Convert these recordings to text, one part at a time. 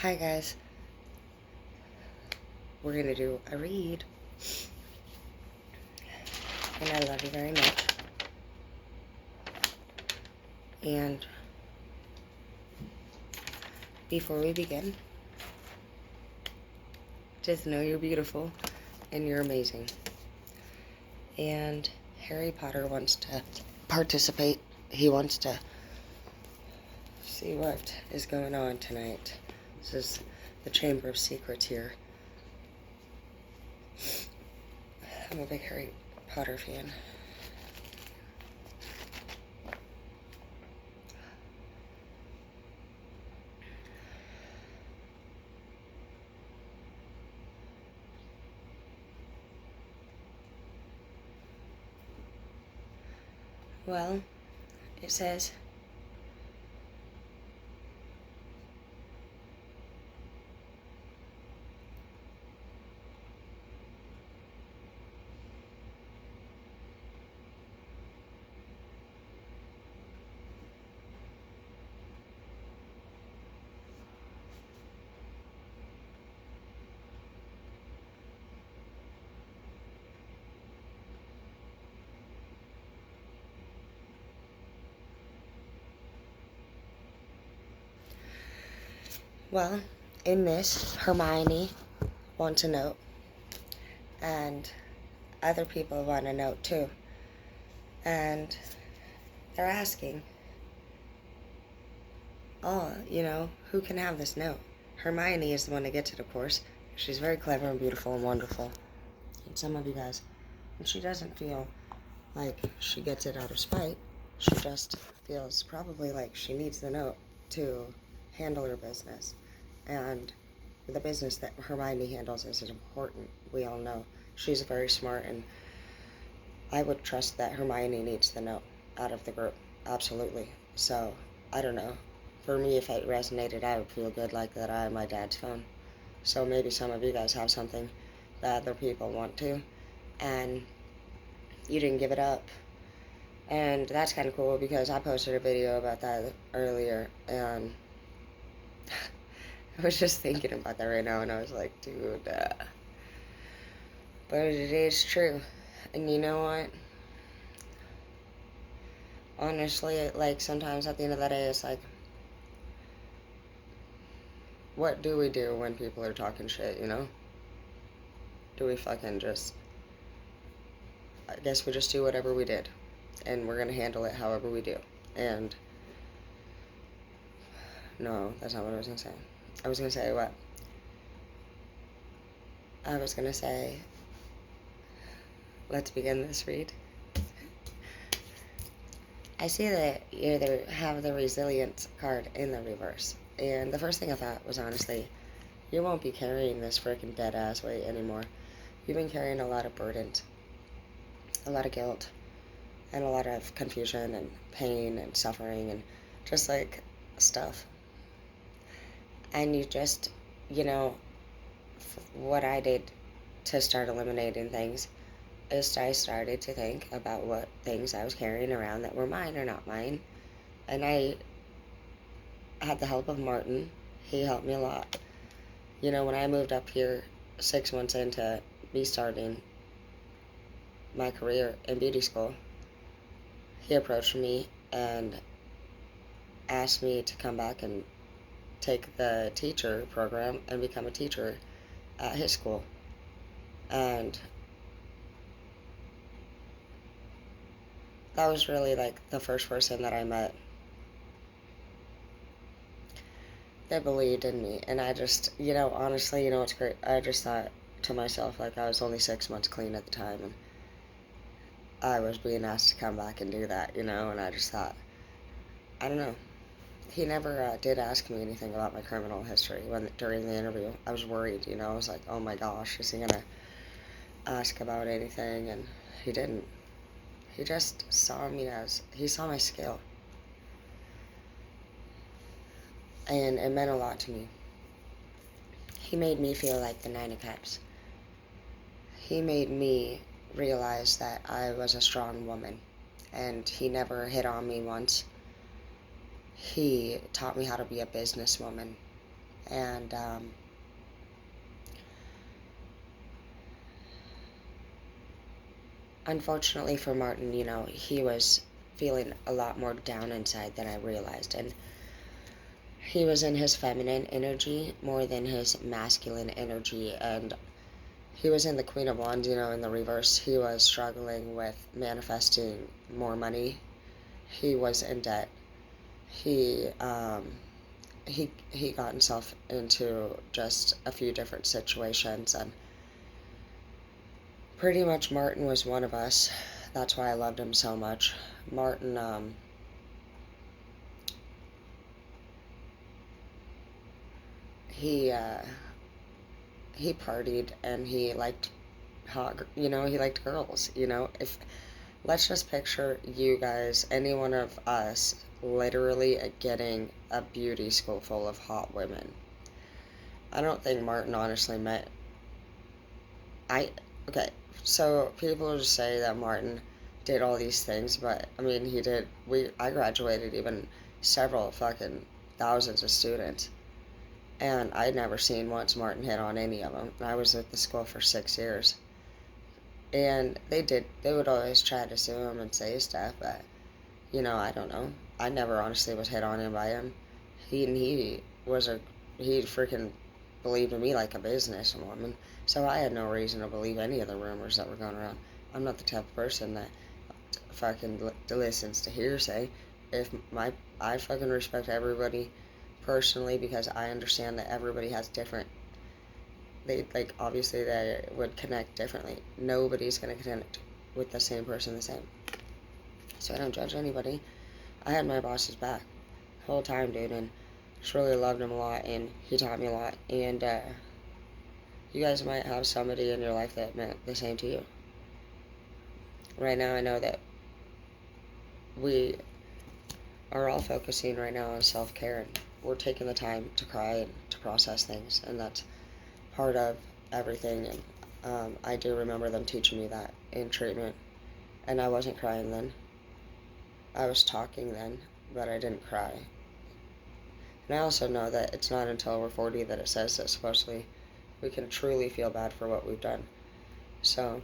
Hi guys, we're gonna do a read, and I love you very much. And before we begin, just know you're beautiful and you're amazing. And Harry Potter wants to participate. He wants to see what is going on tonight. This is the Chamber of Secrets here. I'm a big Harry Potter fan. Well, it says, well, in this, Hermione wants a note, and other people want a note too. And they're asking, who can have this note? Hermione is the one that gets it, of course. She's very clever and beautiful and wonderful. And some of you guys, and she doesn't feel like she gets it out of spite. She just feels probably like she needs the note to handle her business. And the business that Hermione handles is important. We all know she's very smart, and I would trust that Hermione needs the note out of the group. Absolutely. So, I don't know. For me, if it resonated, I would feel good like that I had my dad's phone. So maybe some of you guys have something that other people want to, and you didn't give it up. And that's kind of cool because I posted a video about that earlier, and I was just thinking about that right now, and I was like, dude, but it is true. And you know what? Honestly, like, sometimes at the end of the day, it's like, what do we do when people are talking shit, you know? Do we fucking just... I guess we just do whatever we did, and we're gonna handle it however we do. And... no, that's not what I was gonna say. I was gonna say what? I was gonna say... let's begin this read. I see that you either have the resilience card in the reverse. And the first thing I thought was, honestly, you won't be carrying this freaking dead ass weight anymore. You've been carrying a lot of burdens, a lot of guilt, and a lot of confusion and pain and suffering and just like stuff. And you just, what I did to start eliminating things is I started to think about what things I was carrying around that were mine or not mine. And I had the help of Martin. He helped me a lot. When I moved up here 6 months into me starting my career in beauty school, he approached me and asked me to come back and take the teacher program and become a teacher at his school. And that was really like the first person that I met that believed in me. And I just, honestly, it's great. I just thought to myself, like, I was only 6 months clean at the time, and I was being asked to come back and do that, and I just thought, I don't know. He never did ask me anything about my criminal history during the interview. I was worried, I was like, oh my gosh, is he gonna ask about anything? And he didn't. He just saw me he saw my skill. And it meant a lot to me. He made me feel like the Nine of Cups. He made me realize that I was a strong woman. And he never hit on me once. He taught me how to be a businesswoman. And unfortunately for Martin, you know, he was feeling a lot more down inside than I realized. And he was in his feminine energy more than his masculine energy. And he was in the Queen of Wands, you know, in the reverse. He was struggling with manifesting more money. He was in debt. He, he got himself into just a few different situations, and pretty much Martin was one of us. That's why I loved him so much. Martin, he, he partied and he liked hot, you know, he liked girls, you know. If, let's just picture you guys, any one of us, literally getting a beauty school full of hot women. I don't think Martin honestly met, okay, so people just say that Martin did all these things, but, I mean, he did, I graduated even several fucking thousands of students, and I'd never seen once Martin hit on any of them, and I was at the school for 6 years, and they would always try to sue him and say stuff, but, you know, I don't know, I never honestly was hit on him by him. He was he freaking believed in me like a businesswoman, so I had no reason to believe any of the rumors that were going around. I'm not the type of person that fucking listens to hearsay. If I fucking respect everybody personally, because I understand that everybody has different, they, like, obviously they would connect differently. Nobody's gonna connect with the same person the same. So I don't judge anybody. I had my boss's back the whole time, dude, and just really loved him a lot, and he taught me a lot, and you guys might have somebody in your life that meant the same to you. Right now, I know that we are all focusing right now on self-care, and we're taking the time to cry and to process things, and that's part of everything. And I do remember them teaching me that in treatment, and I wasn't crying then. I was talking then, but I didn't cry. And I also know that it's not until we're 40 that it says that supposedly we can truly feel bad for what we've done. So,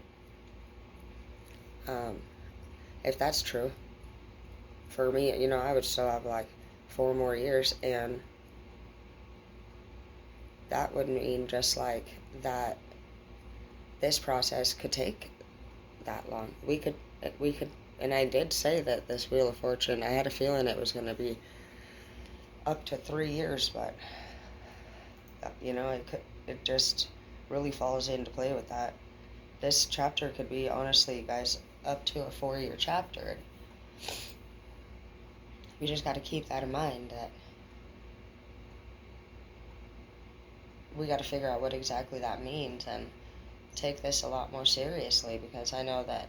if that's true, for me, you know, I would still have like 4 more years, and that would mean just like that this process could take that long. We could, and I did say that this Wheel of Fortune, I had a feeling it was going to be up to 3 years, but, you know, it just really falls into play with that. This chapter could be, honestly, guys, up to a 4-year chapter. We just got to keep that in mind, that we got to figure out what exactly that means and take this a lot more seriously, because I know that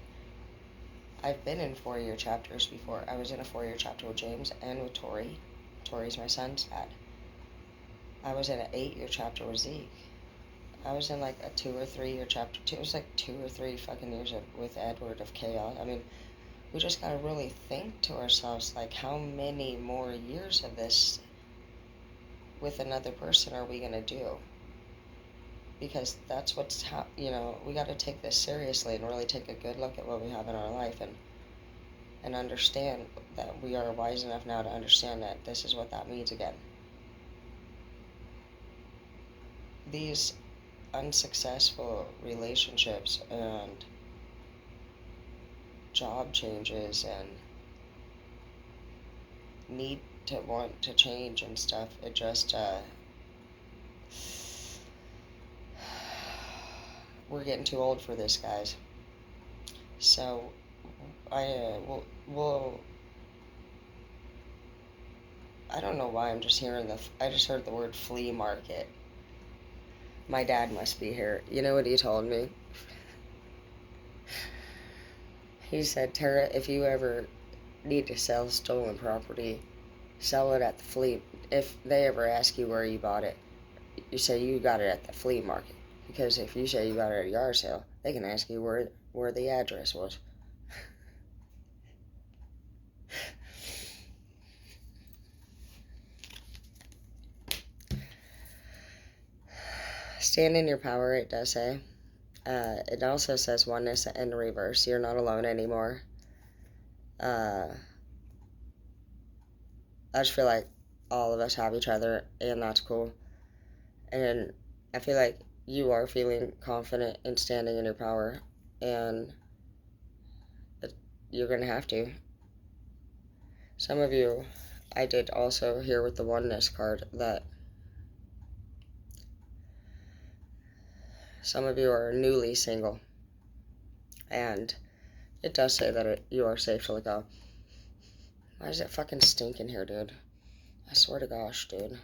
I've been in 4-year chapters before. I was in a 4-year chapter with James and with Tori. Tori's my son's dad. I was in an 8-year chapter with Zeke. I was in like a 2 or 3-year chapter. It was like 2 or 3 fucking years with Edward of Chaos. I mean, we just gotta really think to ourselves, like, how many more years of this with another person are we gonna do? Because that's what's, you know, we gotta take this seriously and really take a good look at what we have in our life, and understand that we are wise enough now to understand that this is what that means again. These unsuccessful relationships and job changes and need to want to change and stuff, it just, we're getting too old for this, guys. So, we'll I don't know why I'm just hearing I just heard the word flea market. My dad must be here. You know what he told me? He said, Tara, if you ever need to sell stolen property, sell it at the flea. If they ever ask you where you bought it, you say you got it at the flea market. Because if you say you got it at a yard sale, they can ask you where the address was. Stand in your power, it does say. It also says oneness in reverse. You're not alone anymore. I just feel like all of us have each other, and that's cool. And I feel like you are feeling confident in standing in your power, and you're going to have to. Some of you, I did also hear with the oneness card that some of you are newly single, and it does say that you are safe to let go. Why does it fucking stink in here, dude? I swear to gosh, dude.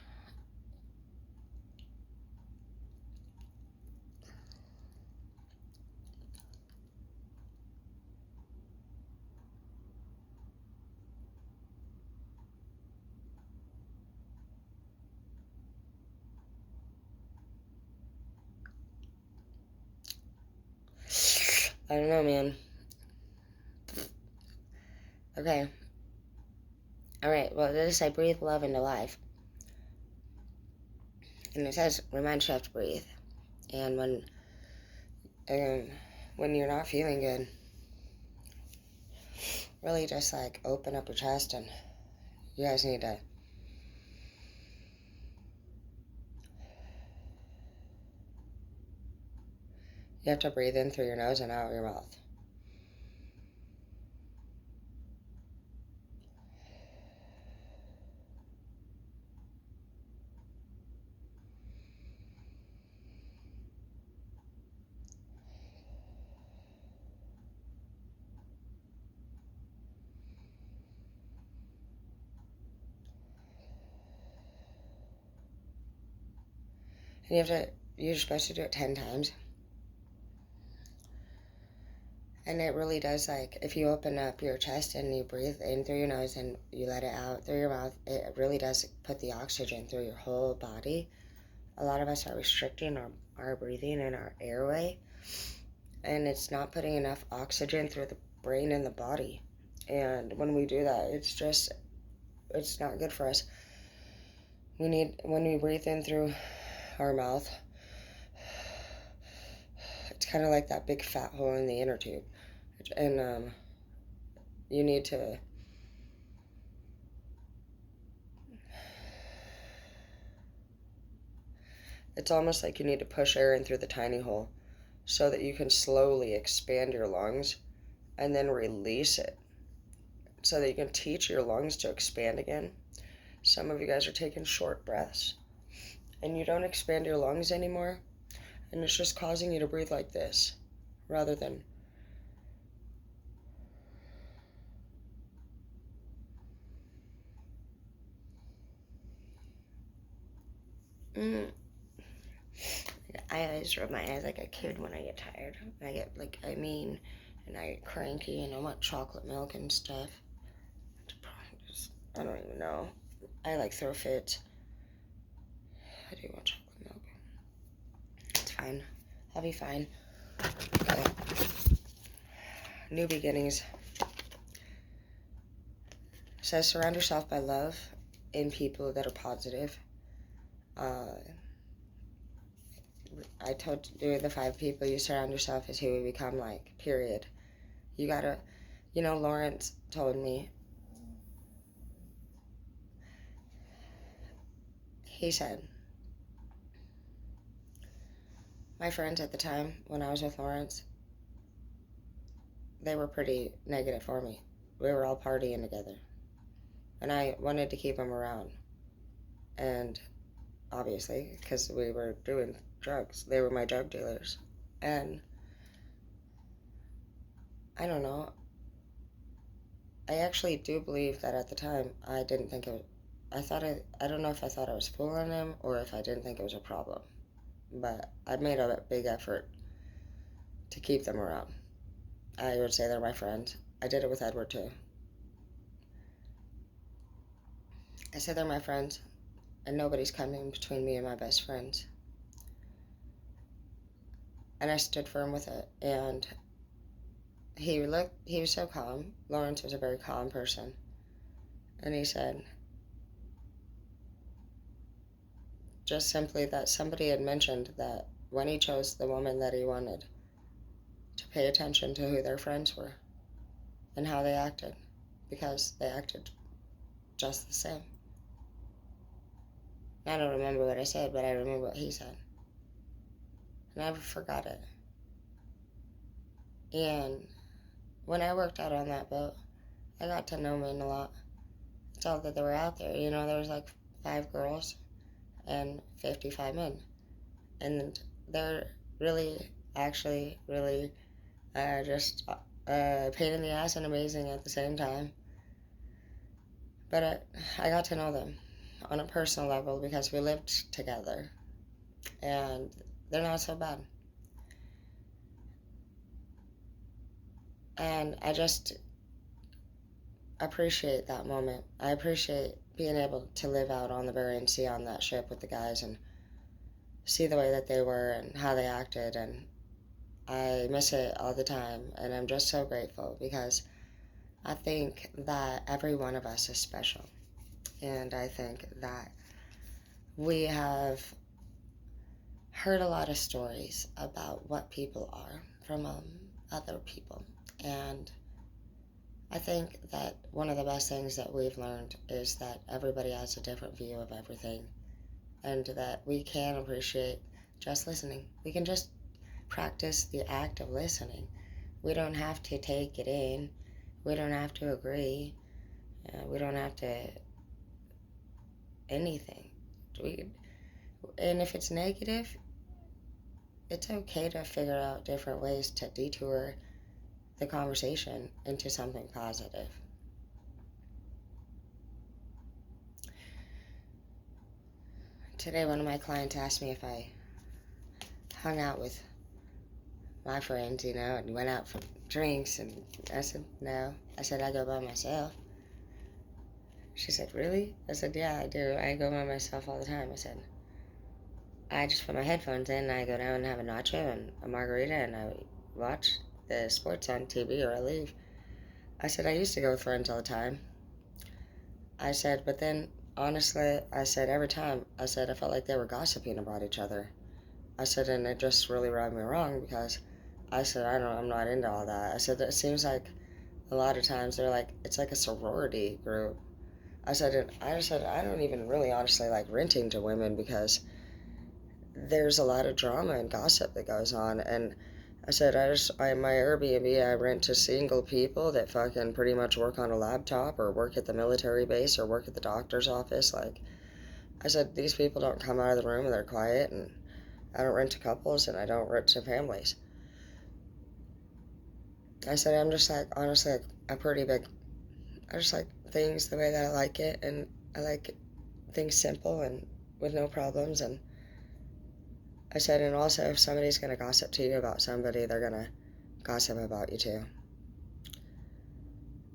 I don't know, man. Okay. Alright, well, it does say breathe love into life. And it says remind you have to breathe. And when you're not feeling good, really just like open up your chest, and you guys need to you have to breathe in through your nose and out your mouth. And you're supposed to do it 10 times. And it really does, like, if you open up your chest and you breathe in through your nose and you let it out through your mouth, it really does put the oxygen through your whole body. A lot of us are restricting our breathing and our airway, and it's not putting enough oxygen through the brain and the body. And when we do that, it's not good for us. When we breathe in through our mouth, it's kind of like that big fat hole in the inner tube. And you need to it's almost like you need to push air in through the tiny hole so that you can slowly expand your lungs and then release it so that you can teach your lungs to expand again. Some of you guys are taking short breaths and you don't expand your lungs anymore, and it's just causing you to breathe like this rather than I always rub my eyes like a kid when I get tired. I get and I get cranky and I want chocolate milk and stuff. I don't even know. I like throw fits. I do want chocolate milk. It's fine. I'll be fine. Okay. New beginnings. It says surround yourself by love and people that are positive. I told you the 5 people you surround yourself is who we become like, period. You gotta, Lawrence told me, he said, my friends at the time when I was with Lawrence, they were pretty negative for me. We were all partying together. And I wanted to keep them around. And obviously, because we were doing drugs, they were my drug dealers. And I don't know. I actually do believe that at the time I didn't think it was, I don't know if I thought I was fooling them or if I didn't think it was a problem. But I made a big effort to keep them around. I would say they're my friends. I did it with Edward too. I said they're my friends, and nobody's coming between me and my best friends. And I stood firm with it, and he was so calm. Lawrence was a very calm person. And he said, just simply that somebody had mentioned that when he chose the woman that he wanted, to pay attention to who their friends were and how they acted, because they acted just the same. I don't remember what I said, but I remember what he said. I never forgot it. And when I worked out on that boat, I got to know men a lot. It's all that they were out there. You know, there was like 5 girls and 55 men. And they're really, actually, really just a pain in the ass and amazing at the same time. But I got to know them on a personal level because we lived together. And they're not so bad. And I just appreciate that moment. I appreciate being able to live out on the Bering Sea on that ship with the guys and see the way that they were and how they acted, and I miss it all the time, and I'm just so grateful because I think that every one of us is special, and I think that we have heard a lot of stories about what people are from other people, and I think that one of the best things that we've learned is that everybody has a different view of everything, and that we can appreciate just listening. We can just practice the act of listening. We don't have to take it in. We don't have to agree. We don't have to anything. And if it's negative, it's okay to figure out different ways to detour the conversation into something positive. Today, one of my clients asked me if I hung out with my friends, you know, and went out for drinks, and I said, no. I said, I go by myself. She said, really? I said, yeah, I do. I go by myself all the time. I said, I just put my headphones in, and I go down and have a nacho and a margarita, and I watch the sports on TV, or I leave. I said, I used to go with friends all the time. I said, but then, honestly, I said, every time, I said, I felt like they were gossiping about each other. I said, and it just really rubbed me wrong because I said, I'm not into all that. I said, it seems like a lot of times they're like, it's like a sorority group. I said, I don't even really honestly like renting to women because there's a lot of drama and gossip that goes on. And I said, my Airbnb, I rent to single people that fucking pretty much work on a laptop or work at the military base or work at the doctor's office. Like, I said, these people don't come out of the room and they're quiet, and I don't rent to couples and I don't rent to families. I said, I'm just like, honestly, like a pretty big, I just like things the way that I like it, and I like things simple and with no problems. And I said, and also if somebody's going to gossip to you about somebody, they're going to gossip about you too.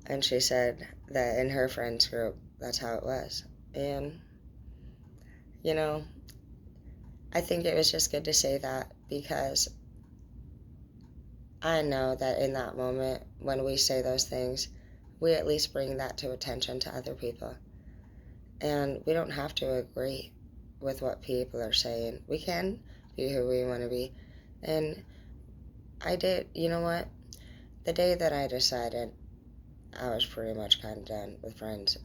And she said that in her friends group, that's how it was. And, you know, I think it was just good to say that because I know that in that moment, when we say those things, we at least bring that to attention to other people. And we don't have to agree with what people are saying. We can be who we want to be. And I did, you know what? The day that I decided I was pretty much kind of done with friends,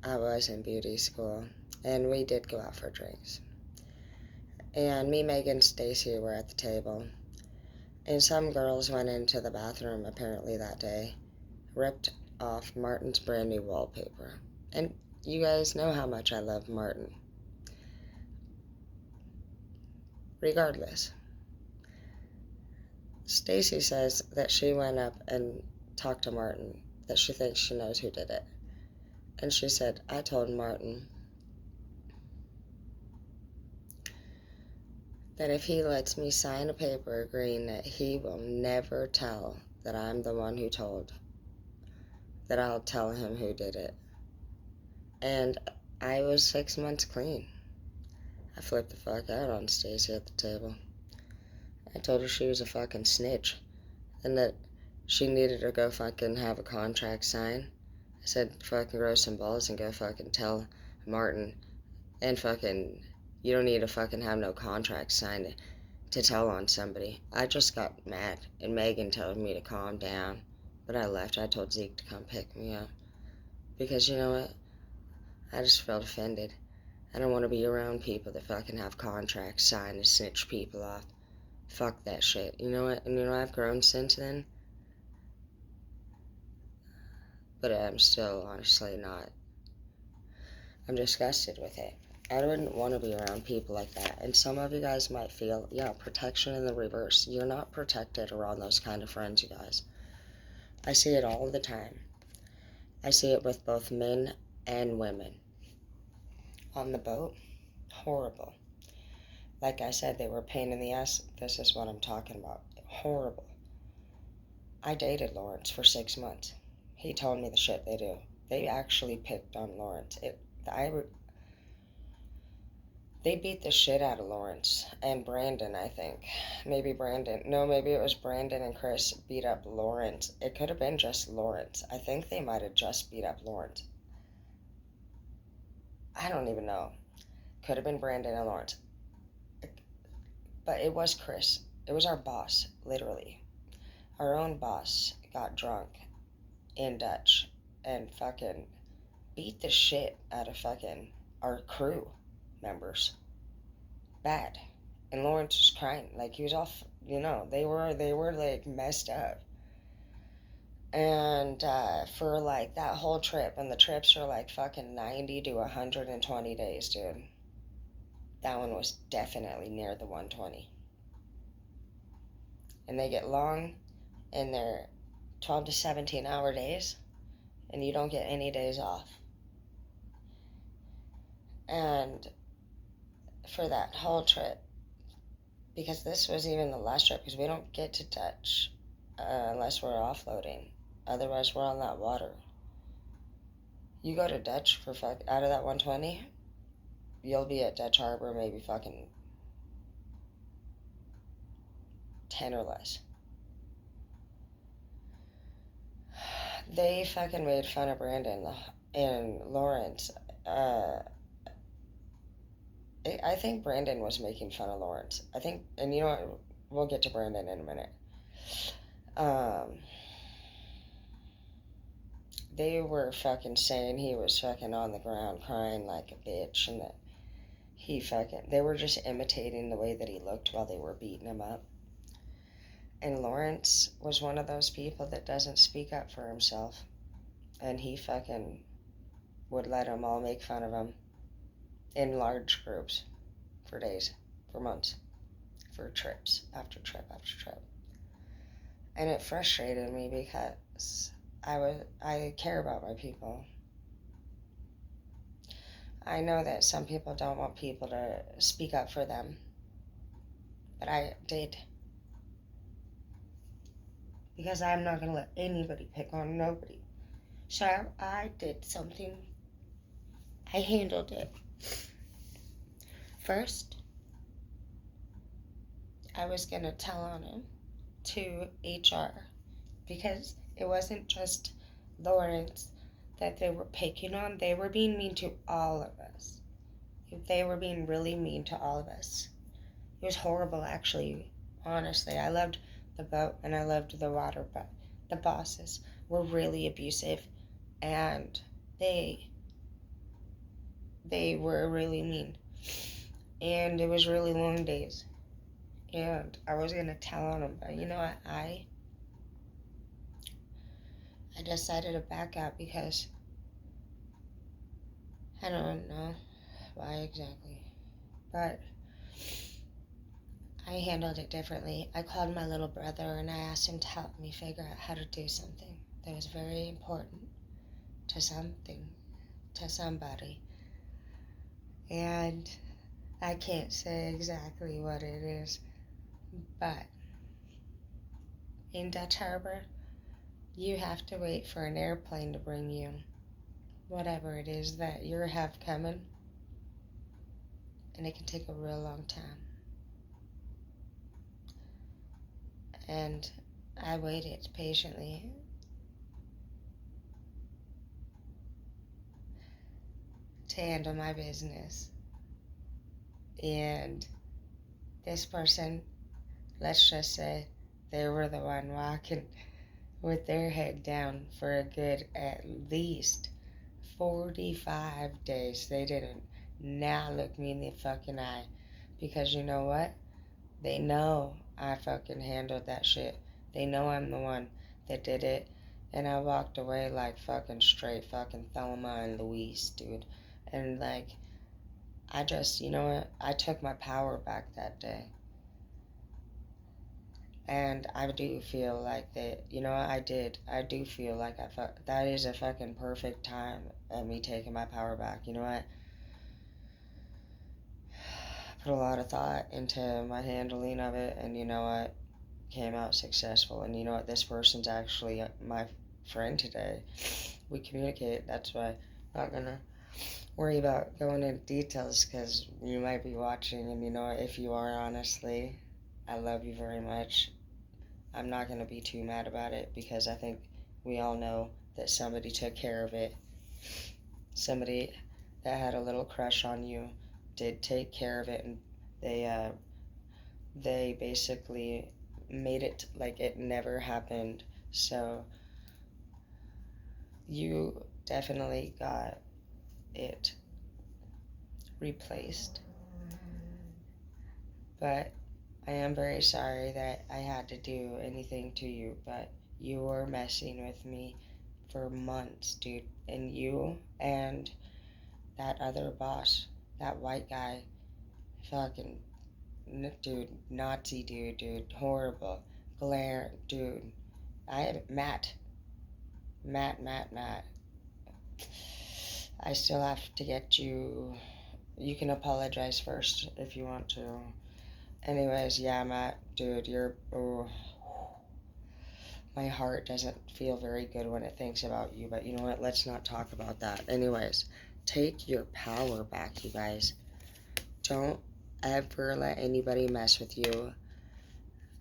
I was in beauty school, and we did go out for drinks. And me, Megan, Stacy were at the table. And some girls went into the bathroom apparently that day, ripped off Martin's brand new wallpaper. And you guys know how much I love Martin. Regardless, Stacy says that she went up and talked to Martin, that she thinks she knows who did it. And she said, I told Martin that if he lets me sign a paper agreeing that he will never tell that I'm the one who told, that I'll tell him who did it. And I was 6 months clean. I flipped the fuck out on Stacy at the table. I told her she was a fucking snitch and that she needed to go fucking have a contract signed. I said, fucking grow some balls and go fucking tell Martin and fucking You don't need to fucking have no contract signed to tell on somebody. I just got mad, and Megan told me to calm down, but I left. I told Zeke to come pick me up. Because you know what? I just felt offended. I don't want to be around people that fucking have contracts signed to snitch people off. Fuck that shit. You know what? And you know, I've grown since then. But I'm still honestly not. I'm disgusted with it. I wouldn't want to be around people like that. And some of you guys might feel, yeah, protection in the reverse. You're not protected around those kind of friends, you guys. I see it all the time. I see it with both men and women. On the boat, horrible. Like I said, they were a pain in the ass. This is what I'm talking about. Horrible. I dated Lawrence for 6 months. He told me the shit they do. They actually picked on Lawrence. They beat the shit out of Lawrence and Brandon, I think. Maybe Brandon. No, maybe it was Brandon and Chris beat up Lawrence. It could have been just Lawrence. I think they might have just beat up Lawrence. I don't even know. Could have been Brandon and Lawrence. But it was Chris. It was our boss, literally. Our own boss got drunk in Dutch and fucking beat the shit out of fucking our crew members. Bad. And Lawrence was crying. Like, he was off, you know, they were like messed up. And for like that whole trip, and the trips are like fucking 90 to 120 days, dude. That one was definitely near the 120. And they get long, and they're 12 to 17 hour days, and you don't get any days off. And for that whole trip, because this was even the last trip, because we don't get to Dutch unless we're offloading. Otherwise, we're on that water. You go to Dutch for out of that 120, you'll be at Dutch Harbor maybe fucking 10 or less. They fucking made fun of Brandon and Lawrence. I think Brandon was making fun of Lawrence. I think, and you know what? We'll get to Brandon in a minute. They were fucking saying he was fucking on the ground crying like a bitch, and that they were just imitating the way that he looked while they were beating him up. And Lawrence was one of those people that doesn't speak up for himself. And he fucking would let them all make fun of him in large groups for days, for months, for trips after trip after trip. And it frustrated me because I care about my people. I know that some people don't want people to speak up for them, but I did. Because I'm not going to let anybody pick on nobody. So I did something. I handled it. First, I was going to tell on him to HR, because it wasn't just Lawrence that they were picking on. They were being mean to all of us. They were being really mean to all of us. It was horrible, actually. Honestly, I loved the boat and I loved the water, but the bosses were really abusive, and they were really mean, and it was really long days, and I was gonna tell on them, but you know what, I decided to back out because I don't know why exactly, but I handled it differently. I called my little brother and I asked him to help me figure out how to do something that was very important to somebody. And I can't say exactly what it is, but in Dutch Harbor, you have to wait for an airplane to bring you whatever it is that you have coming, and it can take a real long time. And I waited patiently. To handle my business. And this person, let's just say they were the one walking with their head down for a good at least 45 days. They didn't now look me in the fucking eye. Because you know what? They know I fucking handled that shit. They know I'm the one that did it. And I walked away like fucking straight fucking Thelma and Louise, dude. And like, I just, you know what? I took my power back that day. And I do feel like that, you know what? I did. I do feel like that is a fucking perfect time of me taking my power back. You know what? I put a lot of thought into my handling of it, and you know what? Came out successful. And you know what? This person's actually my friend today. We communicate. That's why I'm not gonna worry about going into details because you might be watching, and you know what? If you are, honestly, I love you very much. I'm not gonna be too mad about it because I think we all know that somebody took care of it. Somebody that had a little crush on you did take care of it, and they basically made it like it never happened. So you definitely got it replaced. But I am very sorry that I had to do anything to you, but you were messing with me for months, dude. And you and that other boss, that white guy, fucking dude, Nazi dude, horrible, glare, dude. Matt. I still have to get you. You can apologize first if you want to. Anyways, yeah, Matt, dude, you're. Oh, my heart doesn't feel very good when it thinks about you, but you know what? Let's not talk about that. Anyways, take your power back, you guys. Don't ever let anybody mess with you.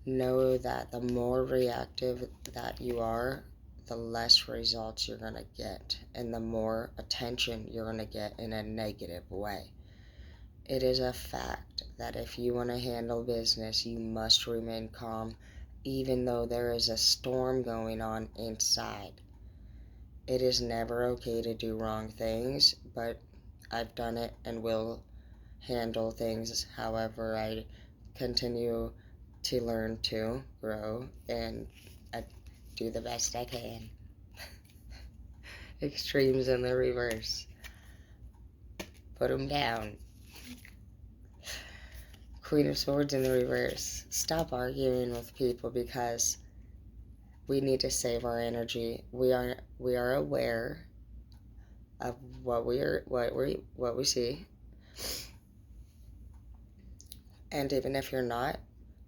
Know that the more reactive that you are, the less results you're going to get, and the more attention you're going to get in a negative way. It is a fact that if you want to handle business, you must remain calm, even though there is a storm going on inside. It is never okay to do wrong things, but I've done it and will handle things however I continue to learn to grow and do the best I can. Extremes in the reverse. Put them down. Queen of Swords in the reverse. Stop arguing with people because we need to save our energy. We are aware of what we see, and even if you're not,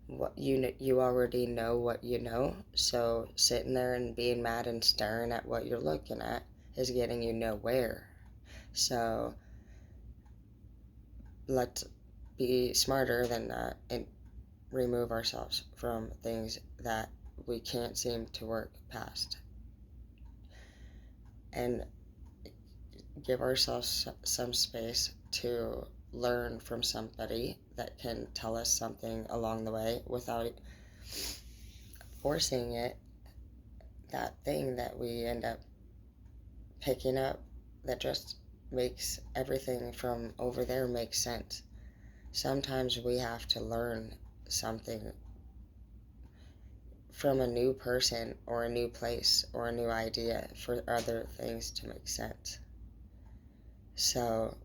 what you already know what you know. So sitting there and being mad and staring at what you're looking at is getting you nowhere. So let's be smarter than that and remove ourselves from things that we can't seem to work past, and give ourselves some space to learn from somebody that can tell us something along the way without forcing it, that thing that we end up picking up that just makes everything from over there make sense. Sometimes we have to learn something from a new person or a new place or a new idea for other things to make sense. So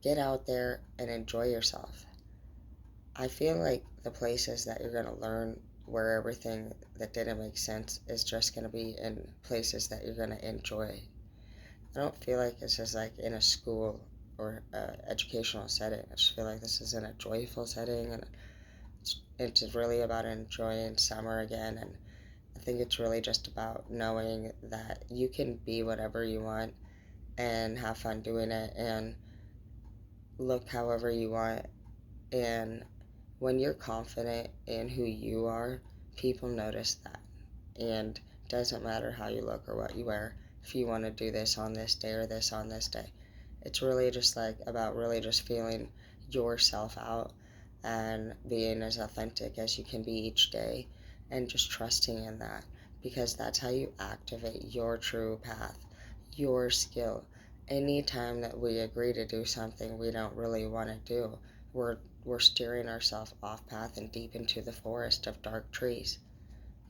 get out there and enjoy yourself. I feel like the places that you're going to learn where everything that didn't make sense is just going to be in places that you're going to enjoy. I don't feel like this is like in a school or educational setting. I just feel like this is in a joyful setting, and it's really about enjoying summer again. And I think it's really just about knowing that you can be whatever you want and have fun doing it and look however you want. And when you're confident in who you are, people notice that. And it doesn't matter how you look or what you wear. If you want to do this on this day or this on this day, it's really just like about really just feeling yourself out and being as authentic as you can be each day, and just trusting in that, because that's how you activate your true path, your skill. Anytime that we agree to do something we don't really want to do, we're steering ourselves off path and deep into the forest of dark trees.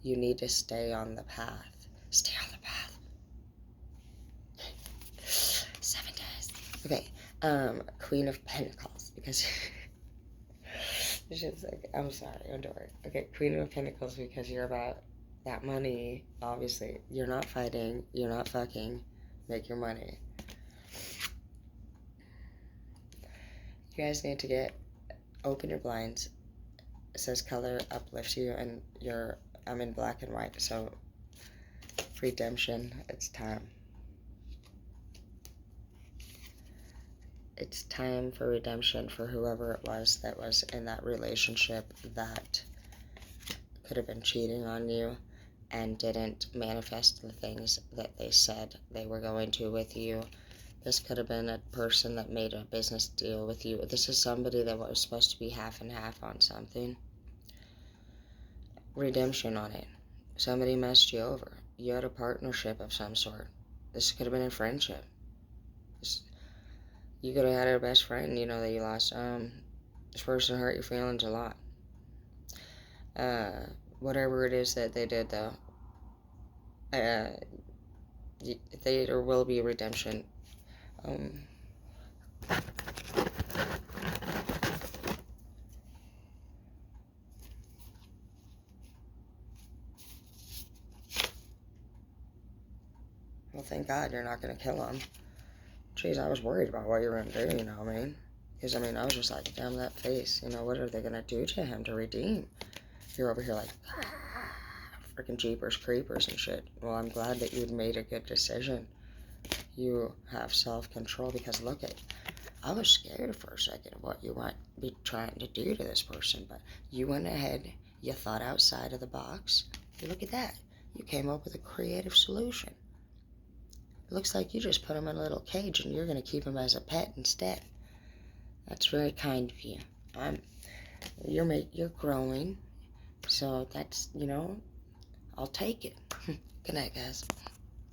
You need to stay on the path. Stay on the path. 7 days. Okay. Queen of Pentacles, because she's like, I'm sorry, I'm doing. Okay, Queen of Pentacles, because you're about that money. Obviously, you're not fighting. You're not fucking. Make your money. You guys need to open your blinds. It says color uplifts you, and I'm in black and white, so redemption, it's time. It's time for redemption for whoever it was that was in that relationship that could have been cheating on you and didn't manifest the things that they said they were going to with you. This could have been a person that made a business deal with you. This is somebody that was supposed to be half and half on something. Redemption on it. Somebody messed you over. You had a partnership of some sort. This could have been a friendship. You could have had a best friend, that you lost. This person hurt your feelings a lot. Whatever it is that they did, though, there will be redemption. Well, thank God you're not going to kill him. Jeez, I was worried about what you were going to do, you know what I mean? Because, I was just like, damn, that face. What are they going to do to him to redeem? You're over here like, freaking jeepers creepers and shit. Well, I'm glad that you made a good decision. You have self-control, because look at, I was scared for a second of what you might be trying to do to this person, but you went ahead, you thought outside of the box. Look at that. You came up with a creative solution. It looks like you just put him in a little cage and you're going to keep him as a pet instead. That's very kind of you. You're growing, so that's, I'll take it. Good night, guys.